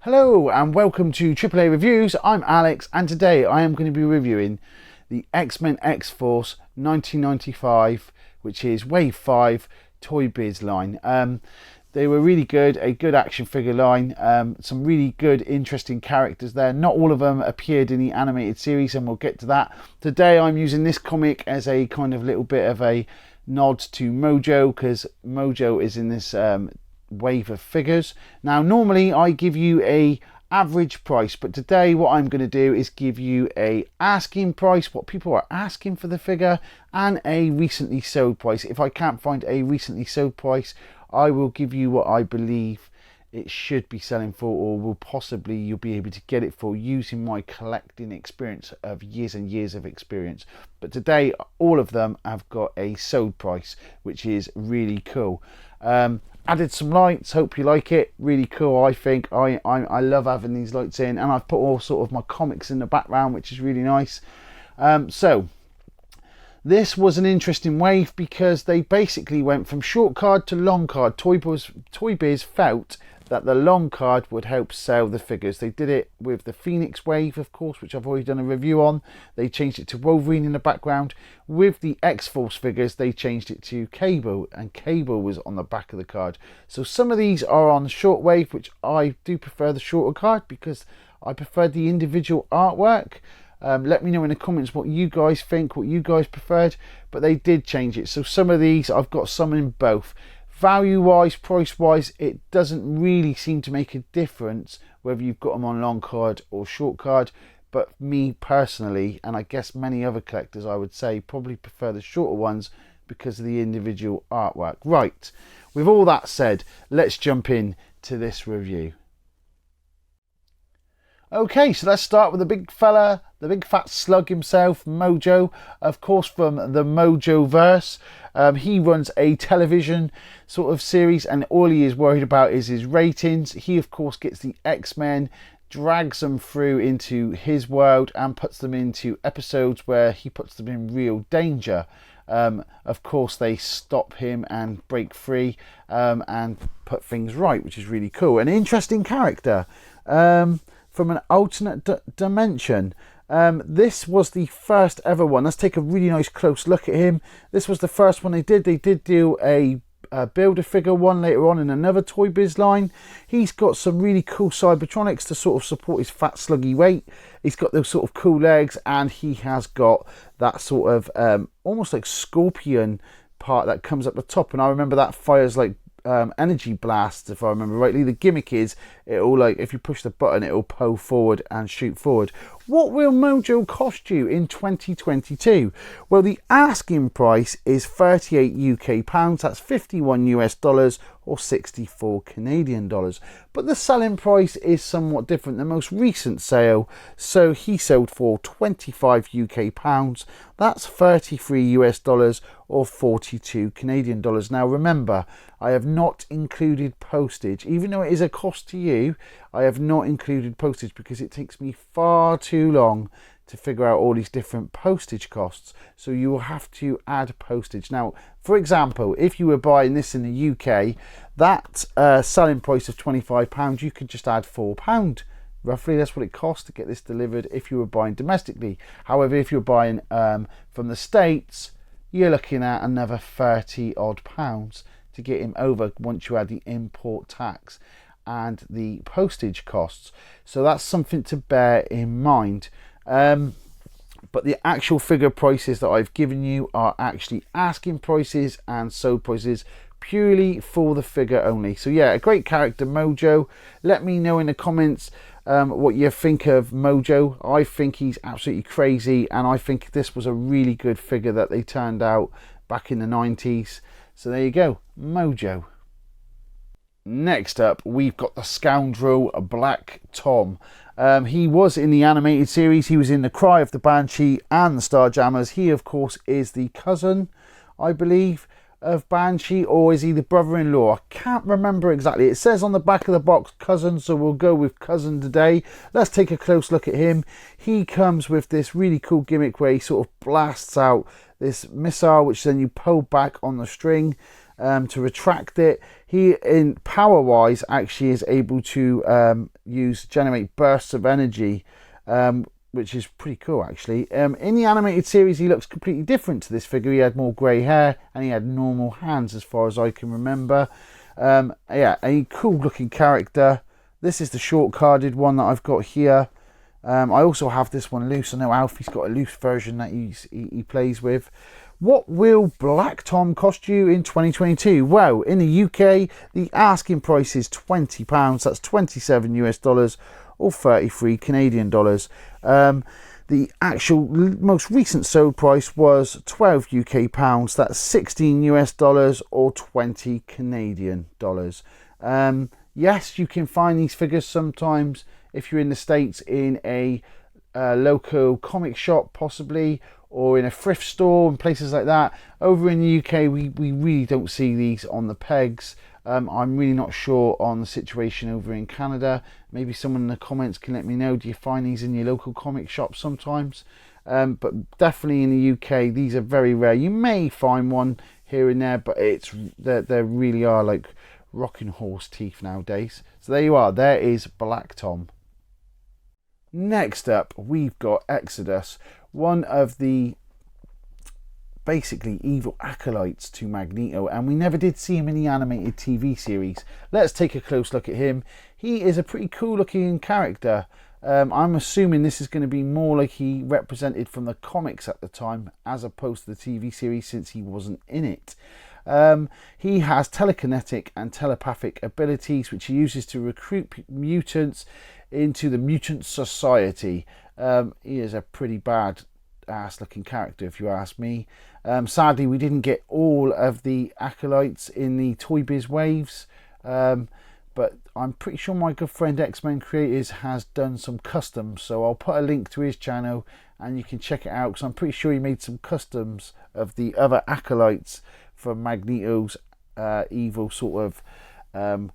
Hello and welcome to AAA Reviews. I'm Alex and today I am going to be reviewing the X-Men X-Force 1995, which is Wave 5 Toy Biz line. They were really good, a good action figure line, some really good interesting characters there. Not all of them appeared in the animated series and we'll get to that. Today I'm using this comic as a kind of little bit of a nod to Mojo, because Mojo is in this wave of figures. Now normally I give you a average price, but today what I'm going to do is give you a asking price, what people are asking for the figure, and a recently sold price. If I can't find a recently sold price, I will give you what I believe it should be selling for, or will possibly you'll be able to get it for using my collecting experience of years and years of experience. But today all of them have got a sold price, which is really cool. Added some lights, hope you like it. Really cool, I think. I love having these lights in, and I've put all sort of my comics in the background, which is really nice. So this was an interesting wave because they basically went from short card to long card. Toybiz felt that the long card would help sell the figures. They did it with the Phoenix wave, of course, which I've already done a review on. They changed it to Wolverine in the background. With the X-Force figures, they changed it to Cable, and Cable was on the back of the card. So some of these are on short wave, which I do prefer the shorter card because I prefer the individual artwork. Let me know in the comments what you guys think, what you guys preferred, but they did change it. So some of these, I've got some in both. Value wise, price wise, it doesn't really seem to make a difference whether you've got them on long card or short card. But me personally, and I guess many other collectors, I would say probably prefer the shorter ones because of the individual artwork. Right, with all that said, let's jump in to this review. Okay, so let's start with the big fella, the big fat slug himself, Mojo, of course from the Mojo verse. He runs a television sort of series, and all he is worried about is his ratings. He of course gets the X-Men, drags them through into his world and puts them into episodes where he puts them in real danger. Of course they stop him and break free and put things right, which is really cool. An interesting character. From an alternate dimension. This was the first ever one. Let's take a really nice close look at him. This was the first one they did. They did do a Build-A-Figure one later on in another Toy Biz line. He's got some really cool Cybertronics to sort of support his fat sluggy weight. He's got those sort of cool legs, and he has got that sort of almost like scorpion part that comes up the top, and I remember that fires like energy blasts, if I remember rightly. The gimmick is it'll, like, if you push the button, it'll pull forward and shoot forward. What will Mojo cost you in 2022? Well, the asking price is 38 UK pounds, that's 51 US dollars or 64 Canadian dollars. But the selling price is somewhat different. The most recent sale, so he sold for 25 UK pounds, that's 33 US dollars or 42 Canadian dollars. Now remember, I have not included postage. Even though it is a cost to you, I have not included postage because it takes me far too long to figure out all these different postage costs. So you will have to add postage. Now, for example, if you were buying this in the UK, that selling price of £25, you could just add £4. Roughly, that's what it costs to get this delivered if you were buying domestically. However, if you're buying from the States, you're looking at another 30 odd pounds to get him over once you add the import tax and the postage costs. So that's something to bear in mind. But the actual figure prices that I've given you are actually asking prices and sold prices purely for the figure only. So yeah, a great character, Mojo. Let me know in the comments what you think of Mojo. I think he's absolutely crazy, and I think this was a really good figure that they turned out back in the 90s. So there you go, Mojo. Next up, we've got the scoundrel Black Tom. He was in the animated series. He was in The Cry of the Banshee and the Starjammers. He, of course, is the cousin, I believe, of Banshee, or is he the brother-in-law? I can't remember exactly. It says on the back of the box cousin, so we'll go with cousin today. Let's take a close look at him. He comes with this really cool gimmick where he sort of blasts out this missile, which then you pull back on the string. to retract it. He, in power wise, actually is able to generate bursts of energy, which is pretty cool actually. In the animated series, he looks completely different to this figure. He had more grey hair and he had normal hands as far as I can remember. Yeah, a cool looking character. This is the short carded one that I've got here. I also have this one loose. I know Alfie's got a loose version that he plays with. What will Black Tom cost you in 2022? Well, in the UK, the asking price is £20. That's 27 US dollars or 33 Canadian dollars. The actual most recent sold price was 12 UK pounds. That's 16 US dollars or 20 Canadian dollars. Yes, you can find these figures sometimes if you're in the States in a local comic shop possibly, or in a thrift store and places like that. Over in the UK, we really don't see these on the pegs. I'm really not sure on the situation over in Canada. Maybe someone in the comments can let me know. Do you find these in your local comic shops sometimes? But definitely in the UK, these are very rare. You may find one here and there, but they really are like rocking horse teeth nowadays. So there you are. There is Black Tom. Next up, we've got Exodus, one of the basically evil acolytes to Magneto, and we never did see him in the animated TV series. Let's take a close look at him. He is a pretty cool looking character. I'm assuming this is going to be more like he represented from the comics at the time as opposed to the TV series, since he wasn't in it. He has telekinetic and telepathic abilities which he uses to recruit mutants into the mutant society. He is a pretty bad ass looking character if you ask me. Sadly, we didn't get all of the acolytes in the Toybiz waves, but I'm pretty sure my good friend X-Men Creators has done some customs, so I'll put a link to his channel and you can check it out, because I'm pretty sure he made some customs of the other acolytes from Magneto's evil sort of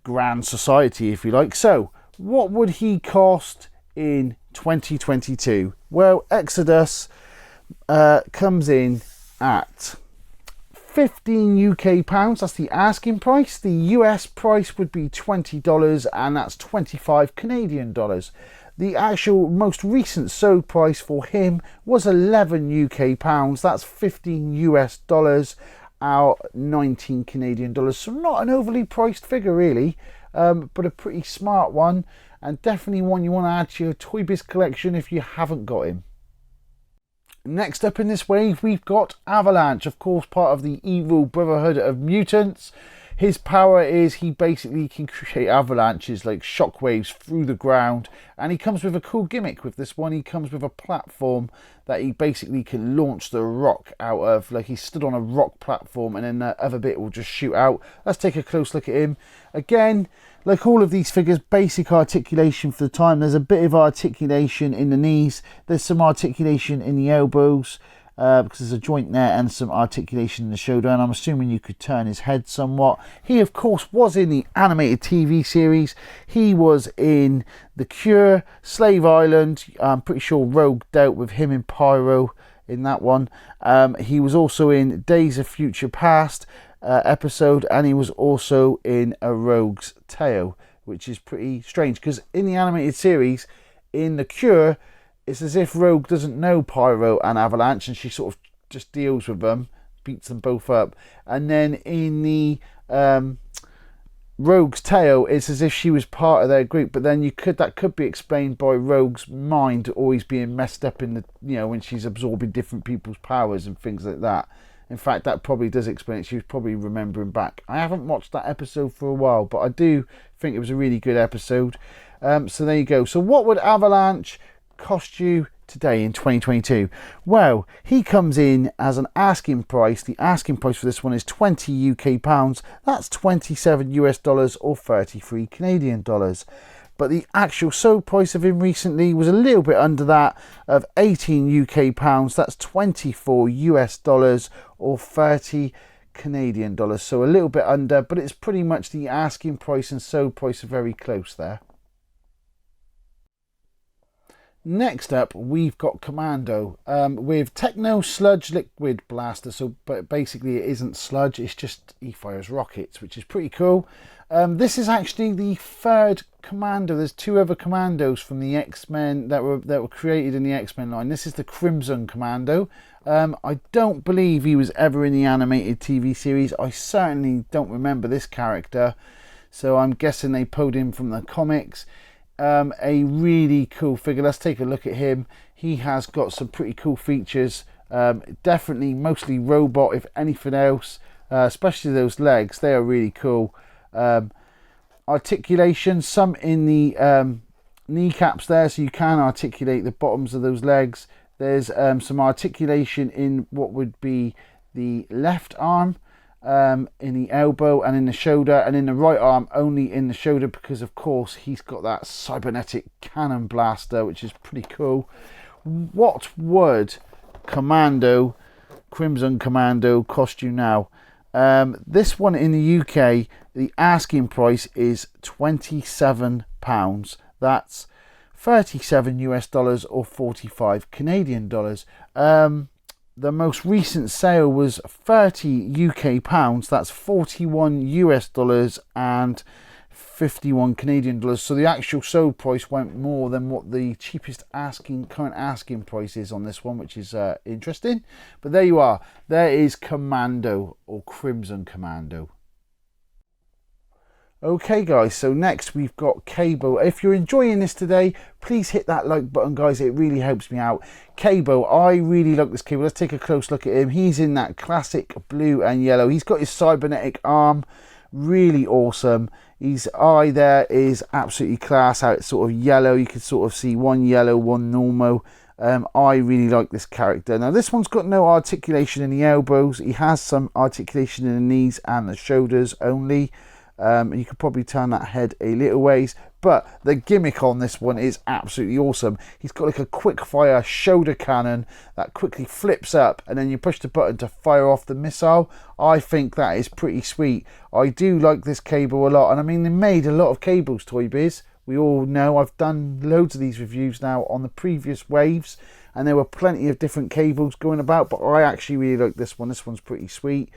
grand society, if you like. So what would he cost in 2022? Well, Exodus comes in at 15 UK pounds. That's the asking price. The US price would be $20, and that's 25 Canadian dollars. The actual most recent sold price for him was 11 UK pounds. That's 15 US dollars, our 19 Canadian dollars. So not an overly priced figure really, but a pretty smart one, and definitely one you want to add to your Toybiz collection if you haven't got him. Next up in this wave, we've got Avalanche, of course part of the evil Brotherhood of Mutants. His power is he basically can create avalanches like shockwaves through the ground, and he comes with a cool gimmick with this one. He comes with a platform that he basically can launch the rock out of, like he stood on a rock platform and then the other bit will just shoot out. Let's take a close look at him. Again, like all of these figures, basic articulation for the time. There's a bit of articulation in the knees, there's some articulation in the elbows, because there's a joint there, and some articulation in the shoulder, and I'm assuming you could turn his head somewhat. He of course was in the animated TV series. He was in The Cure, Slave Island. I'm pretty sure Rogue dealt with him in Pyro in that one. He was also in Days of Future Past episode, and he was also in A Rogue's Tale, which is pretty strange because in the animated series, in The Cure, it's as if Rogue doesn't know Pyro and Avalanche, and she sort of just deals with them, beats them both up. And then in the Rogue's Tale, it's as if she was part of their group, but then that could be explained by Rogue's mind always being messed up in the, when she's absorbing different people's powers and things like that. In fact, that probably does explain it. She was probably remembering back. I haven't watched that episode for a while, but I do think it was a really good episode. So there you go. So what would Avalanche cost you today in 2022? Well, he comes in as an asking price. The asking price for this one is 20 UK pounds. That's 27 US dollars or 33 Canadian dollars. But the actual sold price of him recently was a little bit under that, of 18 UK pounds. That's 24 US dollars or 30 Canadian dollars. So a little bit under, but it's pretty much the asking price and sold price are very close there. Next up, we've got Commando with Techno Sludge Liquid Blaster. So, but basically, it isn't sludge; it's just he fires rockets, which is pretty cool. This is actually the third Commando. There's two other Commandos from the X-Men that were created in the X-Men line. This is the Crimson Commando. I don't believe he was ever in the animated TV series. I certainly don't remember this character, so I'm guessing they pulled him from the comics. A really cool figure. Let's take a look at him. He has got some pretty cool features. Definitely mostly robot, if anything else, especially those legs. They are really cool. Articulation, some in the kneecaps there, so you can articulate the bottoms of those legs. There's some articulation in what would be the left arm, in the elbow and in the shoulder, and in the right arm only in the shoulder, because of course he's got that cybernetic cannon blaster, which is pretty cool. What would Crimson Commando cost you now? This one in the UK, the asking price is £27. That's 37 US dollars or 45 Canadian dollars. The most recent sale was 30 UK pounds. That's 41 US dollars and 51 Canadian dollars. So the actual sold price went more than what the cheapest current asking price is on this one, which is interesting. But there you are. There is Commando, or Crimson Commando. Okay guys, so next we've got Cabo. If you're enjoying this today, please hit that like button guys, it really helps me out. Cabo, I really like this Cabo. Let's take a close look at him. He's in that classic blue and yellow. He's got his cybernetic arm, really awesome. His eye there is absolutely class, how it's sort of yellow. You can sort of see one yellow, one normal. I really like this character. Now this one's got no articulation in the elbows. He has some articulation in the knees and the shoulders only. You could probably turn that head a little ways, but the gimmick on this one is absolutely awesome. He's got like a quick fire shoulder cannon that quickly flips up, and then you push the button to fire off the missile. I think that is pretty sweet. I do like this Cable a lot, and I mean, they made a lot of Cables, Toy Biz. We all know, I've done loads of these reviews now on the previous waves, and there were plenty of different Cables going about, but I actually really like this one. This one's pretty sweet.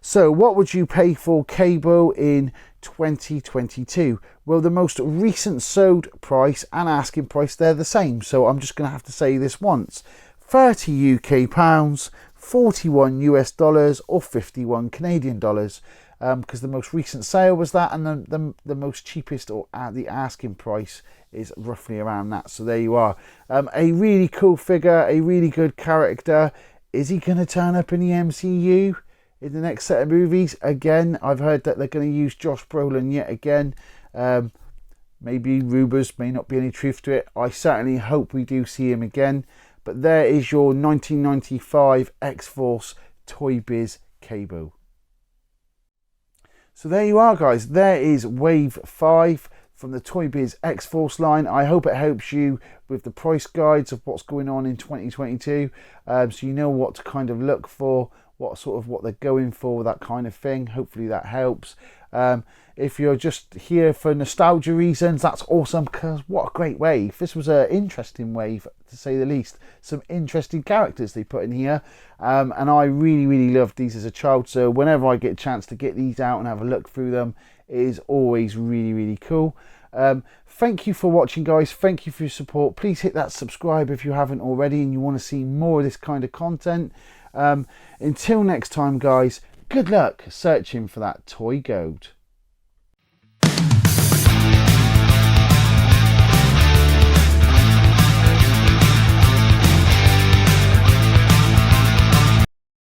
So what would you pay for Cabo in 2022? Well, the most recent sold price and asking price, they're the same. So I'm just going to have to say this once. 30 UK pounds, 41 US dollars or 51 Canadian dollars. Because the most recent sale was that, and the most cheapest or the asking price is roughly around that. So there you are. A really cool figure, a really good character. Is he going to turn up in the MCU? In the next set of movies? Again, I've heard that they're going to use Josh Brolin yet again. Maybe rumours, may not be any truth to it. I certainly hope we do see him again. But there is your 1995 X-Force Toy Biz Cabo. So there you are guys, there is Wave 5 from the Toy Biz X-Force line. I hope it helps you with the price guides of what's going on in 2022. So you know what to kind of look for, what they're going for, that kind of thing. Hopefully that helps. If you're just here for nostalgia reasons, that's awesome, because what a great wave. This was an interesting wave, to say the least. Some interesting characters they put in here, and I really loved these as a child, so whenever I get a chance to get these out and have a look through them, it is always really cool. Thank you for watching guys, thank you for your support. Please hit that subscribe if you haven't already and you want to see more of this kind of content. Until next time guys, good luck searching for that toy gold.